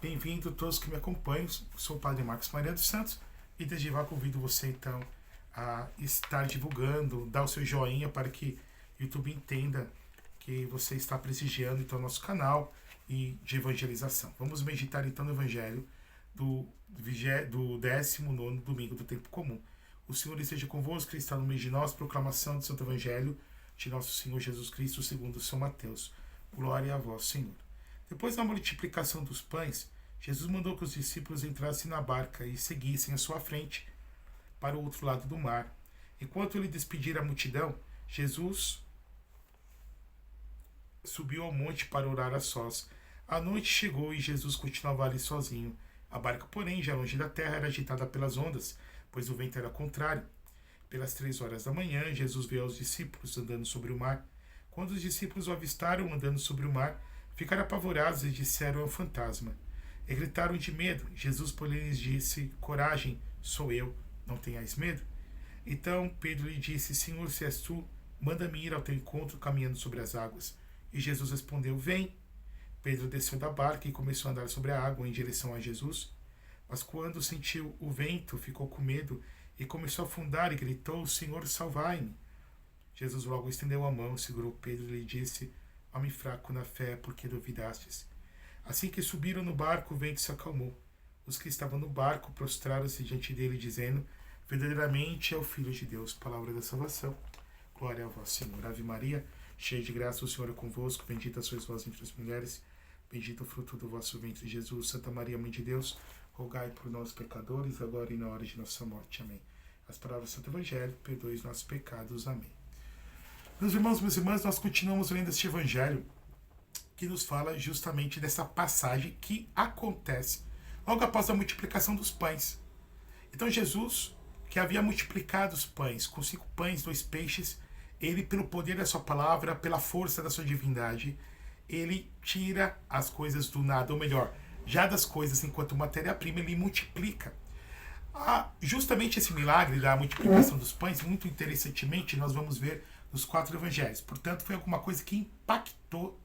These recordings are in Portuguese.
Bem-vindo todos que me acompanham. Sou o Padre Marcos Maria dos Santos e desde já convido você então a estar divulgando, dar o seu joinha para que o YouTube entenda que você está prestigiando então o nosso canal e de evangelização. Vamos meditar então no Evangelho do 19º domingo do tempo comum. O Senhor esteja convosco, que está no meio de nós. Proclamação do Santo Evangelho de nosso Senhor Jesus Cristo segundo São Mateus. Glória a vós, Senhor. Depois da multiplicação dos pães, Jesus mandou que os discípulos entrassem na barca e seguissem à sua frente para o outro lado do mar. Enquanto ele despedia a multidão, Jesus subiu ao monte para orar a sós. A noite chegou e Jesus continuava ali sozinho. A barca, porém, já longe da terra, era agitada pelas ondas, pois o vento era contrário. Pelas 3 horas da manhã, Jesus viu aos discípulos andando sobre o mar. Quando os discípulos o avistaram andando sobre o mar, ficaram apavorados e disseram: é um fantasma. E gritaram de medo. Jesus, porém, lhes disse: coragem, sou eu, não tenhais medo. Então Pedro lhe disse: Senhor, se és tu, manda-me ir ao teu encontro caminhando sobre as águas. E Jesus respondeu: vem. Pedro desceu da barca e começou a andar sobre a água em direção a Jesus. Mas quando sentiu o vento, ficou com medo e começou a afundar e gritou: Senhor, salvai-me. Jesus logo estendeu a mão, segurou Pedro e lhe disse: homem fraco na fé, por que duvidastes? Assim que subiram no barco, o vento se acalmou. Os que estavam no barco prostraram-se diante dele, dizendo: verdadeiramente é o Filho de Deus. Palavra da salvação. Glória a vós, Senhor. Ave Maria, cheia de graça, o Senhor é convosco. Bendita sois vós entre as mulheres. Bendito o fruto do vosso ventre, Jesus. Santa Maria, Mãe de Deus, rogai por nós, pecadores, agora e na hora de nossa morte. Amém. As palavras do Santo Evangelho, perdoe os nossos pecados. Amém. Meus irmãos, minhas irmãs, nós continuamos lendo este Evangelho que nos fala justamente dessa passagem que acontece logo após a multiplicação dos pães. Então Jesus, que havia multiplicado os pães com 5 pães, 2 peixes, ele, pelo poder da sua palavra, pela força da sua divindade, ele tira as coisas do nada, ou melhor, já das coisas enquanto matéria-prima, ele multiplica. Justamente esse milagre da multiplicação dos pães, muito interessantemente, nós vamos ver nos 4 evangelhos. Portanto, foi alguma coisa que impactou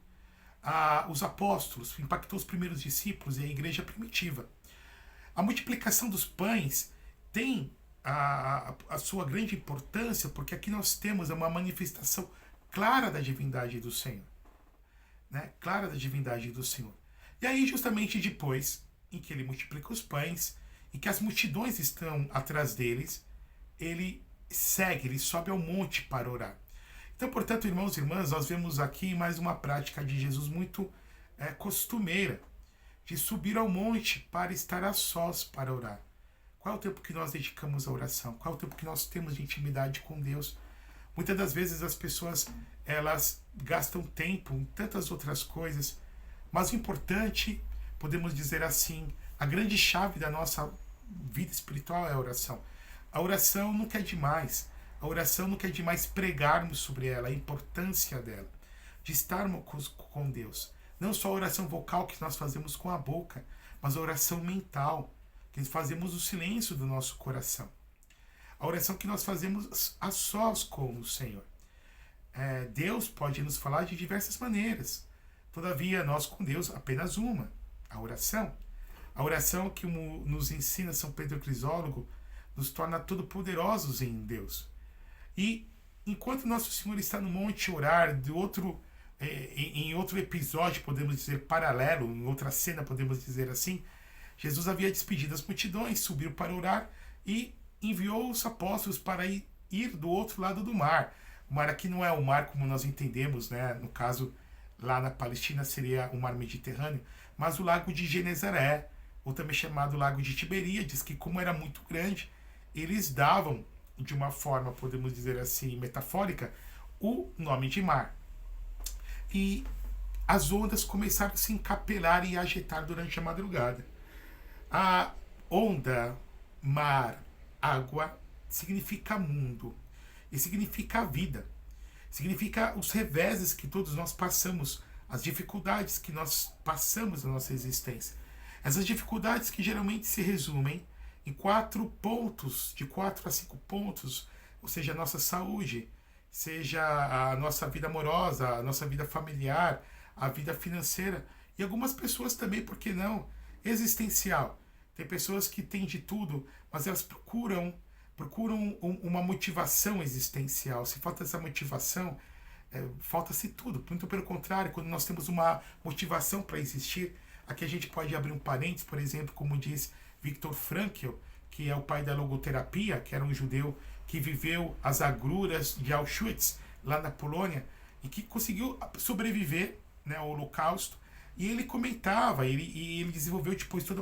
os apóstolos, impactou os primeiros discípulos e a igreja primitiva. A multiplicação dos pães tem a sua grande importância, porque aqui nós temos uma manifestação clara da divindade do Senhor. Né? Clara da divindade do Senhor. E aí, justamente depois, em que ele multiplica os pães, e que as multidões estão atrás deles, ele segue, ele sobe ao monte para orar. Então, portanto, irmãos e irmãs, nós vemos aqui mais uma prática de Jesus muito costumeira, de subir ao monte para estar a sós para orar. Qual é o tempo que nós dedicamos à oração? Qual é o tempo que nós temos de intimidade com Deus? Muitas das vezes as pessoas, elas gastam tempo em tantas outras coisas, mas o importante, podemos dizer assim, a grande chave da nossa vida espiritual é a oração. A oração nunca é demais. A oração não quer demais pregarmos sobre ela, a importância dela, de estarmos com Deus. Não só a oração vocal que nós fazemos com a boca, mas a oração mental, que fazemos o silêncio do nosso coração. A oração que nós fazemos a sós com o Senhor. Deus pode nos falar de diversas maneiras. Todavia, nós com Deus, apenas uma, a oração. A oração que nos ensina São Pedro Crisólogo nos torna todo-poderosos em Deus. E enquanto Nosso Senhor está no monte orar, em outro episódio, podemos dizer paralelo, em outra cena, podemos dizer assim, Jesus havia despedido as multidões, subiu para orar e enviou os apóstolos para ir do outro lado do mar. O mar aqui não é o mar como nós entendemos, né? No caso, lá na Palestina seria o mar Mediterrâneo, mas o lago de Genezaré, ou também chamado lago de Tiberíades, que como era muito grande, eles davam, de uma forma, podemos dizer assim, metafórica, o nome de mar. E as ondas começaram a se encapelar e agitar durante a madrugada. A onda, mar, água, significa mundo. E significa a vida. Significa os reveses que todos nós passamos, as dificuldades que nós passamos na nossa existência. Essas dificuldades que geralmente se resumem em 4 pontos, de 4 a 5 pontos, ou seja, a nossa saúde, seja a nossa vida amorosa, a nossa vida familiar, a vida financeira. E algumas pessoas também, por que não, existencial. Tem pessoas que têm de tudo, mas elas procuram uma motivação existencial. Se falta essa motivação, falta-se tudo. Muito pelo contrário, quando nós temos uma motivação para existir, aqui a gente pode abrir um parênteses, por exemplo, como diz Viktor Frankl, que é o pai da logoterapia, que era um judeu que viveu as agruras de Auschwitz, lá na Polônia, e que conseguiu sobreviver, né, ao Holocausto. E ele comentava, ele desenvolveu depois toda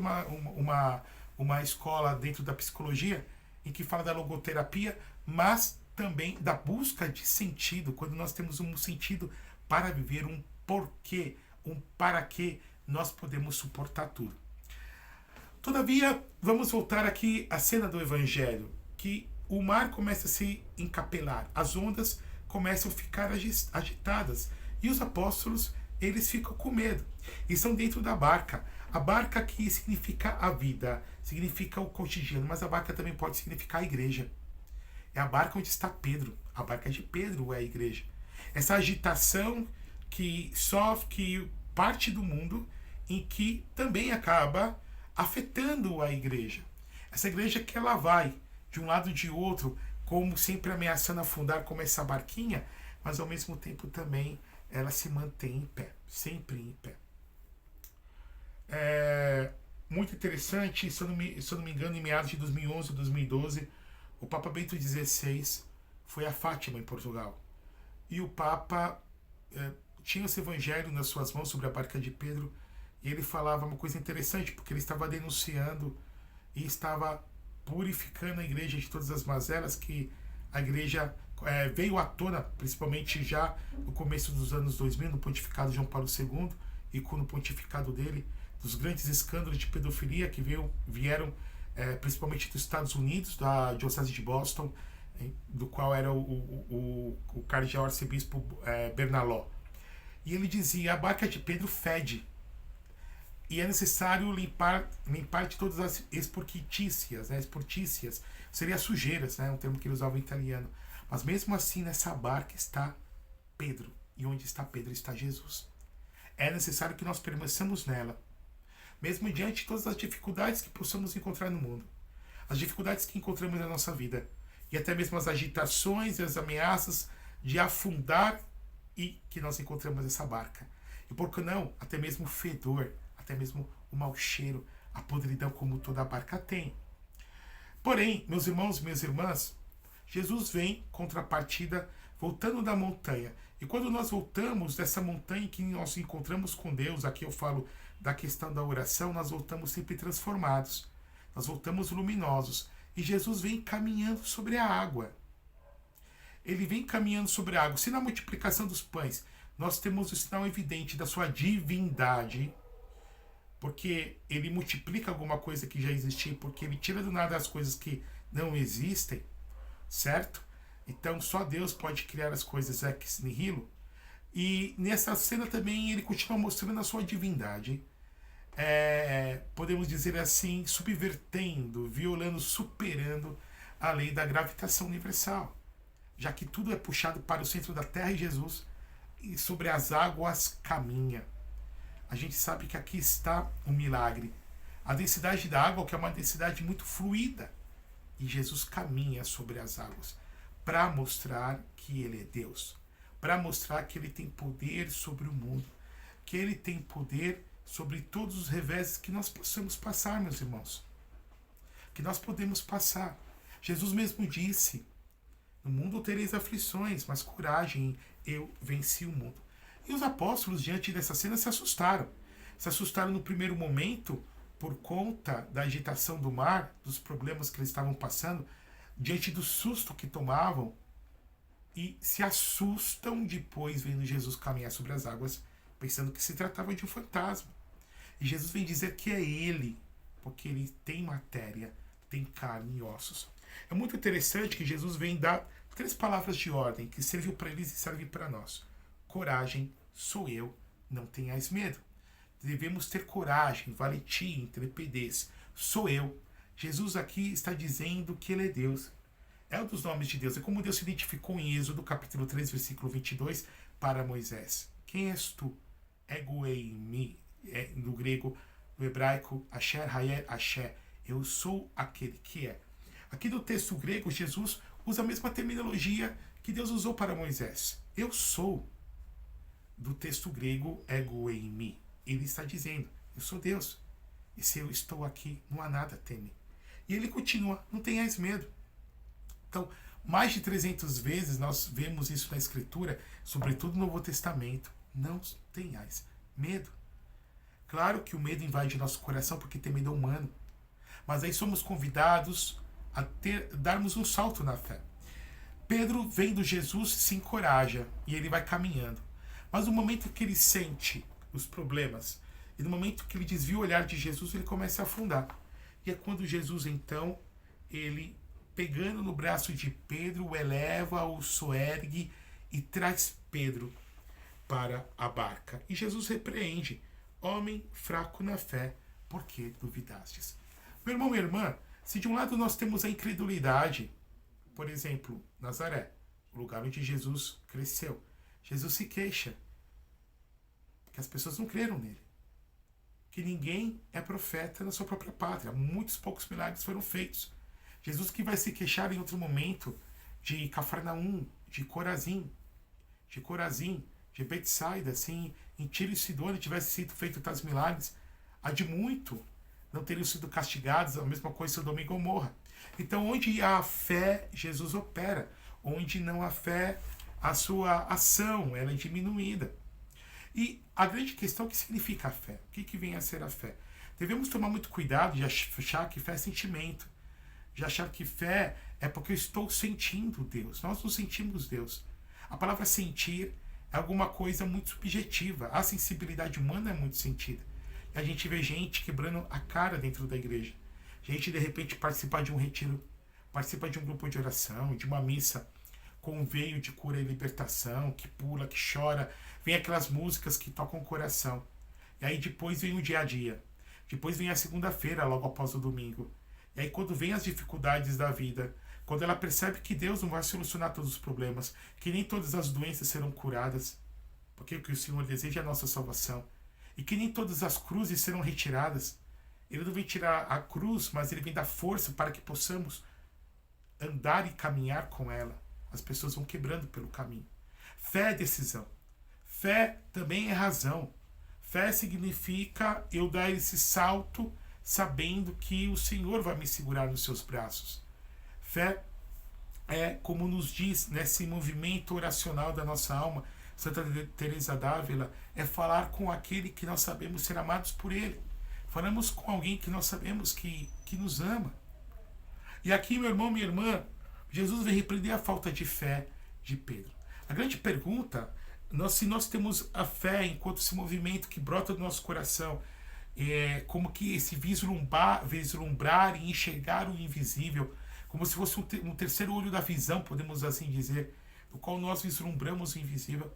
uma escola dentro da psicologia, em que fala da logoterapia, mas também da busca de sentido, quando nós temos um sentido para viver, um porquê, um para quê, nós podemos suportar tudo. Todavia, vamos voltar aqui à cena do Evangelho, que o mar começa a se encapelar, as ondas começam a ficar agitadas, e os apóstolos, eles ficam com medo, e estão dentro da barca. A barca aqui significa a vida, significa o cotidiano, mas a barca também pode significar a igreja. É a barca onde está Pedro, a barca de Pedro é a igreja. Essa agitação que parte do mundo, em que também acaba afetando a igreja. Essa igreja que ela vai de um lado e de outro, como sempre ameaçando afundar como essa barquinha, mas ao mesmo tempo também ela se mantém em pé, sempre em pé. É muito interessante, se eu não me engano, em meados de 2011 ou 2012, o Papa Bento XVI foi a Fátima, em Portugal. E o Papa tinha esse evangelho nas suas mãos sobre a barca de Pedro, e ele falava uma coisa interessante, porque ele estava denunciando e estava purificando a igreja de todas as mazelas que a igreja veio à tona, principalmente já no começo dos anos 2000, no pontificado de João Paulo II, e com o pontificado dele, dos grandes escândalos de pedofilia que vieram principalmente dos Estados Unidos, da Diocese de Boston, do qual era o cardeal arcebispo Bernaló. E ele dizia: a barca de Pedro fede, e é necessário limpar de todas as esportícias, né? Esportícias seria sujeiras, né? Um termo que ele usava em italiano. Mas mesmo assim, nessa barca está Pedro, e onde está Pedro está Jesus. É necessário que nós permaneçamos nela, mesmo diante de todas as dificuldades que possamos encontrar no mundo, as dificuldades que encontramos na nossa vida, e até mesmo as agitações e as ameaças de afundar, e que nós encontramos nessa barca. E por que não, até mesmo o fedor, até mesmo o mau cheiro, a podridão como toda a barca tem. Porém, meus irmãos e minhas irmãs, Jesus vem, contrapartida, voltando da montanha. E quando nós voltamos dessa montanha que nós encontramos com Deus, aqui eu falo da questão da oração, nós voltamos sempre transformados. Nós voltamos luminosos. E Jesus vem caminhando sobre a água. Ele vem caminhando sobre a água. Se na multiplicação dos pães nós temos o sinal evidente da sua divindade, porque ele multiplica alguma coisa que já existia, porque ele tira do nada as coisas que não existem, certo? Então só Deus pode criar as coisas ex nihilo. E nessa cena também ele continua mostrando a sua divindade. Podemos dizer assim, subvertendo, violando, superando a lei da gravitação universal, já que tudo é puxado para o centro da Terra e Jesus, e sobre as águas caminha. A gente sabe que aqui está um milagre. A densidade da água, que é uma densidade muito fluida, e Jesus caminha sobre as águas para mostrar que ele é Deus, para mostrar que ele tem poder sobre o mundo, que ele tem poder sobre todos os reveses que nós possamos passar, meus irmãos, que nós podemos passar. Jesus mesmo disse: no mundo tereis aflições, mas coragem, eu venci o mundo. E os apóstolos, diante dessa cena, se assustaram. Se assustaram no primeiro momento por conta da agitação do mar, dos problemas que eles estavam passando, diante do susto que tomavam, e se assustam depois vendo Jesus caminhar sobre as águas, pensando que se tratava de um fantasma. E Jesus vem dizer que é ele, porque ele tem matéria, tem carne e ossos. É muito interessante que Jesus vem dar 3 palavras de ordem que serviu para eles e serve para nós. Coragem, sou eu, não tenhais medo. Devemos ter coragem, valentia, intrepidez. Sou eu. Jesus aqui está dizendo que ele é Deus. É um dos nomes de Deus. É como Deus se identificou em Êxodo, capítulo 3, versículo 22, para Moisés. Quem és tu? Ego eimi, no grego, no hebraico, Asher Hayel Asher, eu sou aquele que é. Aqui no texto grego, Jesus usa a mesma terminologia que Deus usou para Moisés. Eu sou. Do texto grego, ego eimi. Ele está dizendo, eu sou Deus. E se eu estou aqui, não há nada a temer. E ele continua, não tenhais medo. Então, mais de 300 vezes nós vemos isso na Escritura, sobretudo no Novo Testamento. Não tenhais medo. Claro que o medo invade nosso coração porque tem medo humano. Mas aí somos convidados a darmos um salto na fé. Pedro, vendo Jesus, se encoraja e ele vai caminhando. Mas no momento que ele sente os problemas e no momento que ele desvia o olhar de Jesus, ele começa a afundar. E é quando Jesus, então, ele, pegando no braço de Pedro, o eleva, o soergue e traz Pedro para a barca. E Jesus repreende: homem fraco na fé, por que duvidastes? Meu irmão, minha irmã, se de um lado nós temos a incredulidade, por exemplo, Nazaré, o lugar onde Jesus cresceu, Jesus se queixa que as pessoas não creram nele, que ninguém é profeta na sua própria pátria, muitos poucos milagres foram feitos. Jesus que vai se queixar em outro momento de Cafarnaum, de Corazim, de Betsaida, assim, em Tiro e Sidônia tivesse sido feito tais milagres, há de muito não teriam sido castigados, a mesma coisa Sodoma e Gomorra. Então, onde há fé, Jesus opera. Onde não há fé, a sua ação ela é diminuída. E a grande questão é o que significa a fé. O que vem a ser a fé? Devemos tomar muito cuidado de achar que fé é sentimento. De achar que fé é porque eu estou sentindo Deus. Nós não sentimos Deus. A palavra sentir é alguma coisa muito subjetiva. A sensibilidade humana é muito sentida. E a gente vê gente quebrando a cara dentro da igreja. Gente, de repente, participar de um retiro, participa de um grupo de oração, de uma missa com um veio de cura e libertação, que pula, que chora, vem aquelas músicas que tocam o coração. E aí depois vem o dia a dia. Depois vem a segunda-feira, logo após o domingo. E aí quando vem as dificuldades da vida, quando ela percebe que Deus não vai solucionar todos os problemas, que nem todas as doenças serão curadas, porque o que o Senhor deseja é a nossa salvação, e que nem todas as cruzes serão retiradas. Ele não vem tirar a cruz, mas ele vem dar força para que possamos andar e caminhar com ela. As pessoas vão quebrando pelo caminho. Fé é decisão. Fé também é razão. Fé significa eu dar esse salto sabendo que o Senhor vai me segurar nos seus braços. Fé é, como nos diz nesse movimento oracional da nossa alma, Santa Teresa d'Ávila, é falar com aquele que nós sabemos ser amados por ele. Falamos com alguém que nós sabemos que nos ama. E aqui, meu irmão, minha irmã, Jesus vem repreender a falta de fé de Pedro. A grande pergunta, se nós temos a fé enquanto esse movimento que brota do nosso coração, como que esse vislumbrar e enxergar o invisível, como se fosse um terceiro olho da visão, podemos assim dizer, no qual nós vislumbramos o invisível.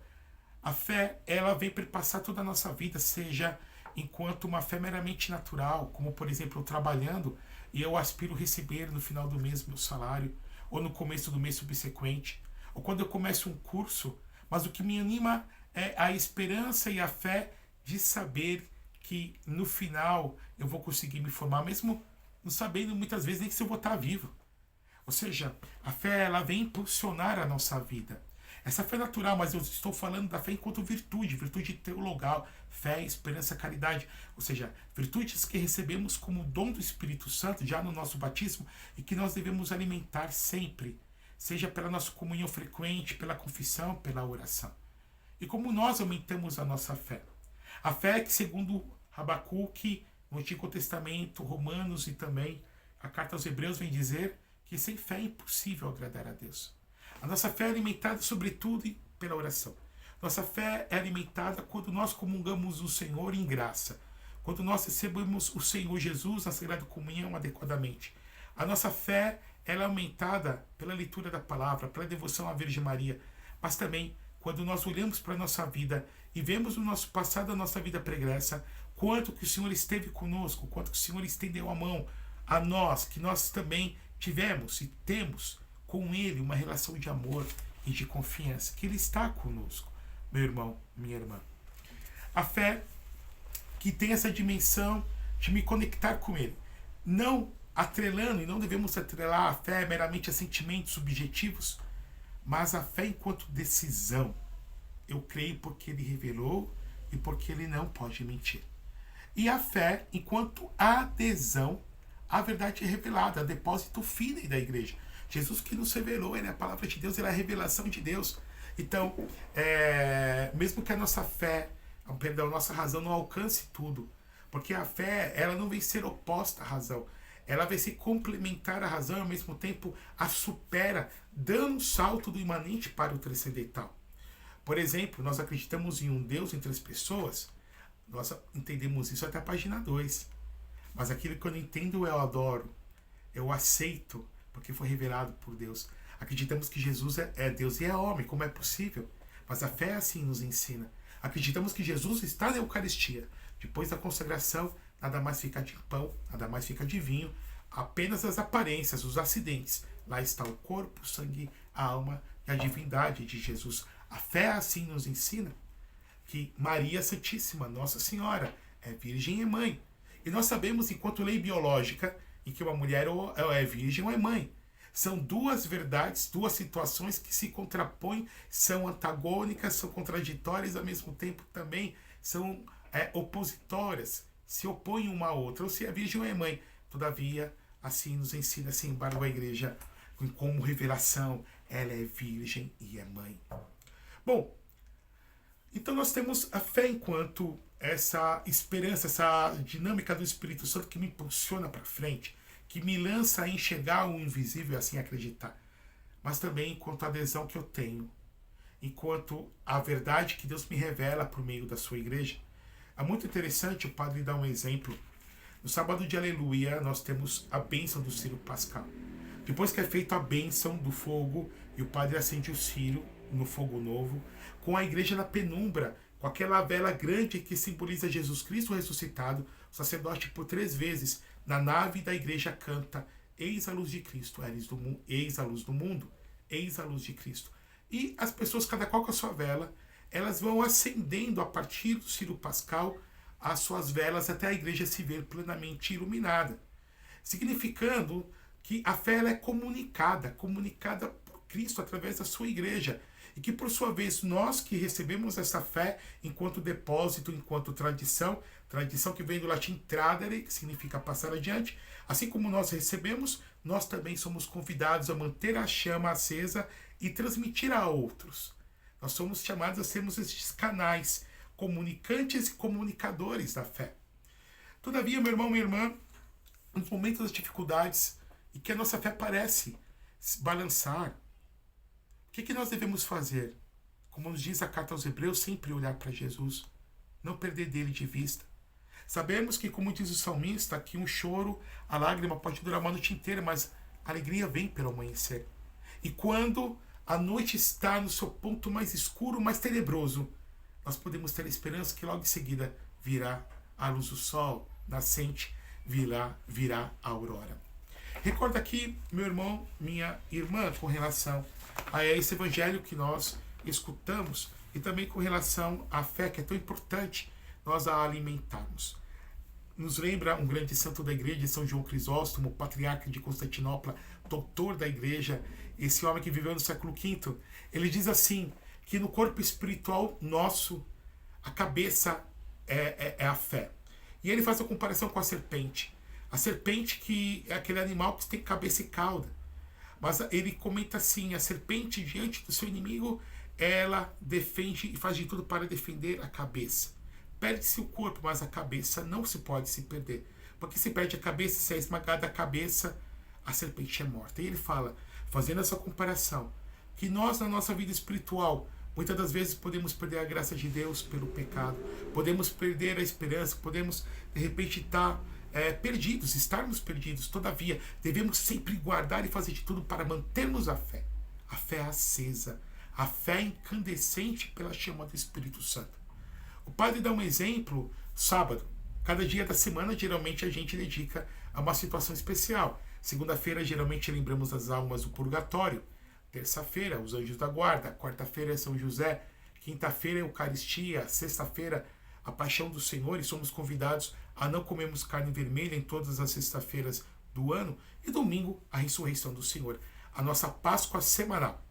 A fé, ela vem perpassar toda a nossa vida, seja enquanto uma fé meramente natural, como por exemplo, eu trabalhando e eu aspiro receber no final do mês meu salário, ou no começo do mês subsequente, ou quando eu começo um curso, mas o que me anima é a esperança e a fé de saber que no final eu vou conseguir me formar, mesmo não sabendo muitas vezes nem se eu vou estar vivo. Ou seja, a fé ela vem impulsionar a nossa vida. Essa fé é natural, mas eu estou falando da fé enquanto virtude teologal, fé, esperança, caridade. Ou seja, virtudes que recebemos como dom do Espírito Santo já no nosso batismo e que nós devemos alimentar sempre, seja pela nossa comunhão frequente, pela confissão, pela oração. E como nós aumentamos a nossa fé? A fé que, segundo Abacuque, no Antigo Testamento, Romanos e também a carta aos Hebreus vem dizer que sem fé é impossível agradar a Deus. A nossa fé é alimentada sobretudo pela oração. Nossa fé é alimentada quando nós comungamos o Senhor em graça, quando nós recebemos o Senhor Jesus na Sagrada Comunhão adequadamente. A nossa fé ela é aumentada pela leitura da palavra, pela devoção à Virgem Maria, mas também quando nós olhamos para a nossa vida e vemos no nosso passado, a nossa vida pregressa, quanto que o Senhor esteve conosco, quanto que o Senhor estendeu a mão a nós, que nós também tivemos e temos com Ele uma relação de amor e de confiança, que Ele está conosco, meu irmão, minha irmã. A fé que tem essa dimensão de me conectar com Ele. Não atrelando, e não devemos atrelar a fé meramente a sentimentos subjetivos, mas a fé enquanto decisão. Eu creio porque Ele revelou e porque Ele não pode mentir. E a fé enquanto adesão à verdade revelada, depósito fine da igreja. Jesus que nos revelou, Ele é a palavra de Deus, Ele é a revelação de Deus. Então, mesmo que a nossa fé, perdão, a nossa razão não alcance tudo, porque a fé, ela não vem ser oposta à razão, ela vai se complementar à razão e ao mesmo tempo a supera, dando um salto do imanente para o transcendental. Por exemplo, nós acreditamos em um Deus em 3 pessoas, nós entendemos isso até a página 2. Mas aquilo que eu não entendo eu adoro, eu aceito, porque foi revelado por Deus. Acreditamos que Jesus é Deus e é homem, como é possível? Mas a fé assim nos ensina. Acreditamos que Jesus está na Eucaristia. Depois da consagração, nada mais fica de pão, nada mais fica de vinho, apenas as aparências, os acidentes. Lá está o corpo, o sangue, a alma e a divindade de Jesus. A fé assim nos ensina que Maria Santíssima, Nossa Senhora, é virgem e mãe. E nós sabemos, enquanto lei biológica, em que uma mulher ou é virgem ou é mãe. São 2 verdades, 2 situações que se contrapõem, são antagônicas, são contraditórias, ao mesmo tempo também são opositórias, se opõem uma à outra, ou se é virgem ou é mãe. Todavia, assim nos ensina, assim embargo a igreja, como revelação, ela é virgem e é mãe. Bom, então nós temos a fé enquanto essa esperança, essa dinâmica do Espírito Santo que me impulsiona para frente, que me lança a enxergar o invisível e assim acreditar. Mas também enquanto a adesão que eu tenho, enquanto a verdade que Deus me revela por meio da sua igreja. É muito interessante o padre dar um exemplo. No sábado de Aleluia, nós temos a bênção do Círio Pascal. Depois que é feita a bênção do fogo e o padre acende o círio no fogo novo, com a igreja na penumbra, com aquela vela grande que simboliza Jesus Cristo ressuscitado, o sacerdote por 3 vezes na nave da igreja canta: eis a luz de Cristo, eis a luz do mundo, eis a luz de Cristo. E as pessoas, cada qual com a sua vela, elas vão acendendo a partir do Círio Pascal as suas velas até a igreja se ver plenamente iluminada, significando que a fé ela é comunicada por Cristo através da sua igreja, e que por sua vez nós que recebemos essa fé enquanto depósito, enquanto tradição que vem do latim tradere, que significa passar adiante, assim como nós recebemos, nós também somos convidados a manter a chama acesa e transmitir a outros. Nós somos chamados a sermos estes canais, comunicantes e comunicadores da fé. Todavia, meu irmão, minha irmã, nos momentos das dificuldades e que a nossa fé parece se balançar, o que nós devemos fazer? Como nos diz a carta aos Hebreus, sempre olhar para Jesus, não perder dele de vista. Sabemos que, como diz o salmista, que um choro, a lágrima pode durar uma noite inteira, mas a alegria vem pelo amanhecer. E quando a noite está no seu ponto mais escuro, mais tenebroso, nós podemos ter a esperança que logo em seguida virá a luz do sol nascente, virá a aurora. Recorda aqui, meu irmão, minha irmã, com relação a esse evangelho que nós escutamos e também com relação à fé, que é tão importante nós a alimentarmos. Nos lembra um grande santo da igreja, São João Crisóstomo, patriarca de Constantinopla, doutor da igreja, esse homem que viveu no século V. Ele diz assim, que no corpo espiritual nosso, a cabeça é a fé. E ele faz a comparação com a serpente. A serpente que é aquele animal que tem cabeça e cauda. Mas ele comenta assim, a serpente diante do seu inimigo, ela defende e faz de tudo para defender a cabeça. Perde-se o corpo, mas a cabeça não se pode se perder. Porque se perde a cabeça, se é esmagada a cabeça, a serpente é morta. E ele fala, fazendo essa comparação, que nós na nossa vida espiritual, muitas das vezes podemos perder a graça de Deus pelo pecado, podemos perder a esperança, podemos de repente estarmos perdidos. Todavia, devemos sempre guardar e fazer de tudo para mantermos a fé acesa, a fé incandescente pela chama do Espírito Santo. O padre dá um exemplo, sábado. Cada dia da semana, geralmente, a gente dedica a uma situação especial. Segunda-feira, geralmente, lembramos das almas do purgatório. Terça-feira, os anjos da guarda. Quarta-feira, São José. Quinta-feira, Eucaristia. Sexta-feira, a paixão do Senhor. E somos convidados a não comermos carne vermelha em todas as sextas-feiras do ano, e domingo a ressurreição do Senhor, a nossa Páscoa semanal.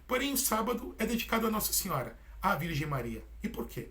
Porém, o sábado é dedicado a Nossa Senhora, à Virgem Maria. E por quê?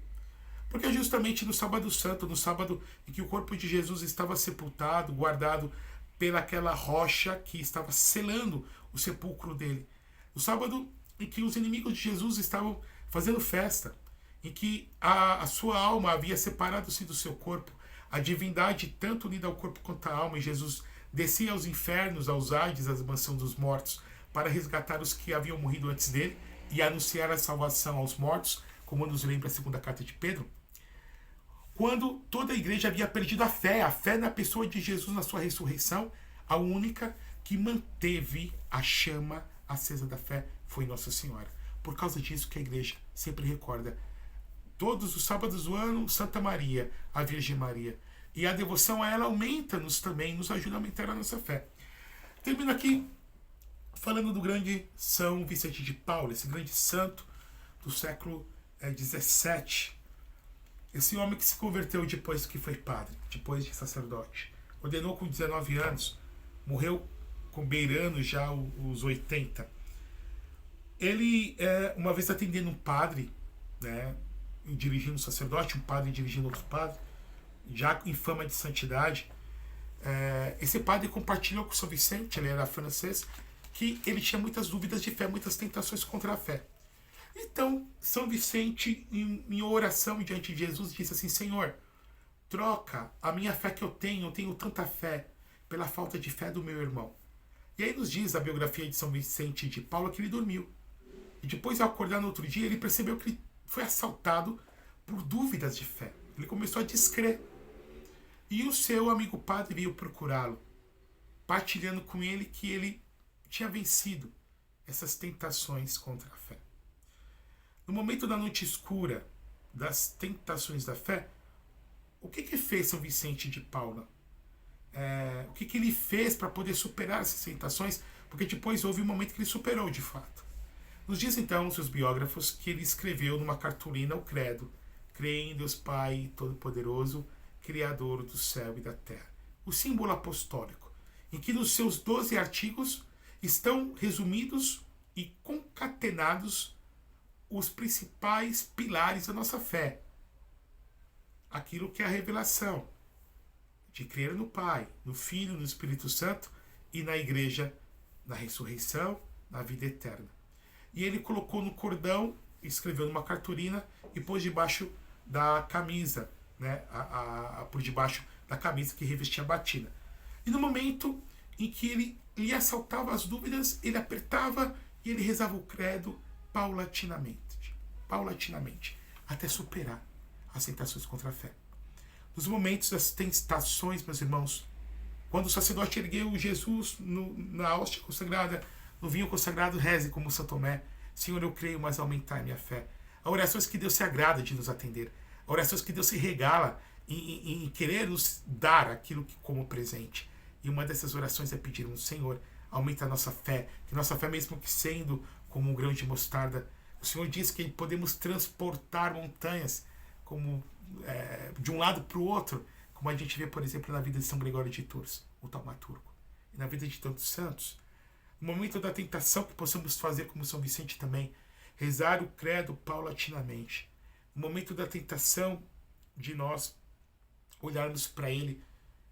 Porque é justamente no sábado santo, no sábado em que o corpo de Jesus estava sepultado, guardado pelaquela rocha que estava selando o sepulcro dele. No sábado em que os inimigos de Jesus estavam fazendo festa, em que a sua alma havia separado-se do seu corpo, a divindade tanto unida ao corpo quanto à alma, e Jesus descia aos infernos, aos Hades, às mansões dos mortos, para resgatar os que haviam morrido antes dele e anunciar a salvação aos mortos, como nos lembra a segunda carta de Pedro. Quando toda a igreja havia perdido a fé na pessoa de Jesus, na sua ressurreição, a única que manteve a chama acesa da fé foi Nossa Senhora. Por causa disso que a igreja sempre recorda todos os sábados do ano, Santa Maria, a Virgem Maria. E a devoção a ela aumenta-nos também, nos ajuda a aumentar a nossa fé. Termino aqui falando do grande São Vicente de Paulo, esse grande santo do século XVII. Esse homem que se converteu depois que foi padre, depois de sacerdote. Ordenou com 19 anos, morreu beirando já os 80. Ele, uma vez atendendo um padre, né, dirigindo um sacerdote, um padre dirigindo outro padre, já em fama de santidade, esse padre compartilhou com São Vicente, ele era francês, que ele tinha muitas dúvidas de fé, muitas tentações contra a fé. Então, São Vicente, em oração diante de Jesus, disse assim: Senhor, troca a minha fé que eu tenho tanta fé, pela falta de fé do meu irmão. E aí nos diz a biografia de São Vicente de Paulo que ele dormiu. E depois, ao acordar no outro dia, ele percebeu que ele foi assaltado por dúvidas de fé. Ele começou a descrer. E o seu amigo padre veio procurá-lo, partilhando com ele que ele tinha vencido essas tentações contra a fé. No momento da noite escura, das tentações da fé, o que fez São Vicente de Paulo? O que ele fez para poder superar essas tentações? Porque depois houve um momento que ele superou de fato. Nos diz então seus biógrafos que ele escreveu numa cartolina o credo: creio em Deus Pai Todo-Poderoso, Criador do céu e da terra. O símbolo apostólico, em que nos seus 12 artigos estão resumidos e concatenados os principais pilares da nossa fé. Aquilo que é a revelação de crer no Pai, no Filho, no Espírito Santo e na Igreja, na ressurreição, na vida eterna. E ele colocou no cordão, escreveu numa cartolina e pôs debaixo da camisa, né, por debaixo da camisa que revestia a batina. E no momento em que ele lhe assaltava as dúvidas, ele apertava e ele rezava o credo paulatinamente, até superar as tentações contra a fé. Nos momentos das tentações, meus irmãos, quando o sacerdote ergueu Jesus na hóstia consagrada, no vinho consagrado, reze como São Tomé: Senhor, eu creio, mas aumentar minha fé. Há orações que Deus se agrada de nos atender. Há orações que Deus se regala em querer nos dar aquilo que como presente. E uma dessas orações é pedirmos: Senhor, aumenta a nossa fé, que nossa fé, mesmo que sendo como um grão de mostarda, o Senhor diz que podemos transportar montanhas como de um lado para o outro, como a gente vê, por exemplo, na vida de São Gregório de Tours, o taumaturgo, e na vida de tantos santos. No momento da tentação, que possamos fazer como São Vicente também, rezar o credo paulatinamente. No momento da tentação, de nós olharmos para ele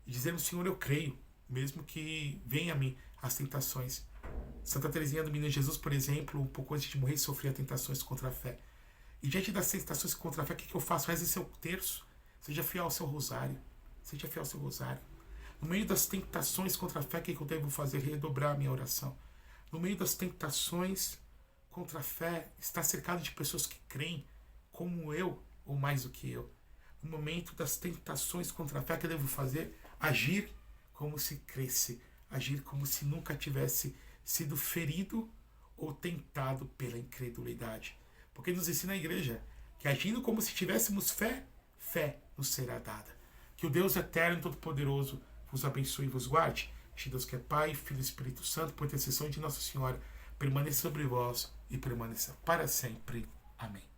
e dizermos: Senhor, eu creio, mesmo que venha a mim as tentações. Santa Teresinha do Menino Jesus, por exemplo, um pouco antes de morrer, sofria tentações contra a fé. E diante das tentações contra a fé, o que eu faço? Reze seu terço, seja fiel ao seu rosário. Seja fiel ao seu rosário. No meio das tentações contra a fé, o que eu devo fazer? Redobrar a minha oração. No meio das tentações contra a fé, estar cercado de pessoas que creem, como eu, ou mais do que eu. No momento das tentações contra a fé, o que eu devo fazer? Agir como se cresce. Agir como se nunca tivesse sido ferido ou tentado pela incredulidade. Porque nos ensina a igreja que agindo como se tivéssemos fé, fé nos será dada. Que o Deus eterno e todo-poderoso vos abençoe e vos guarde. Que Deus que é Pai, Filho e Espírito Santo, por intercessão de Nossa Senhora, permaneça sobre vós e permaneça para sempre. Amém.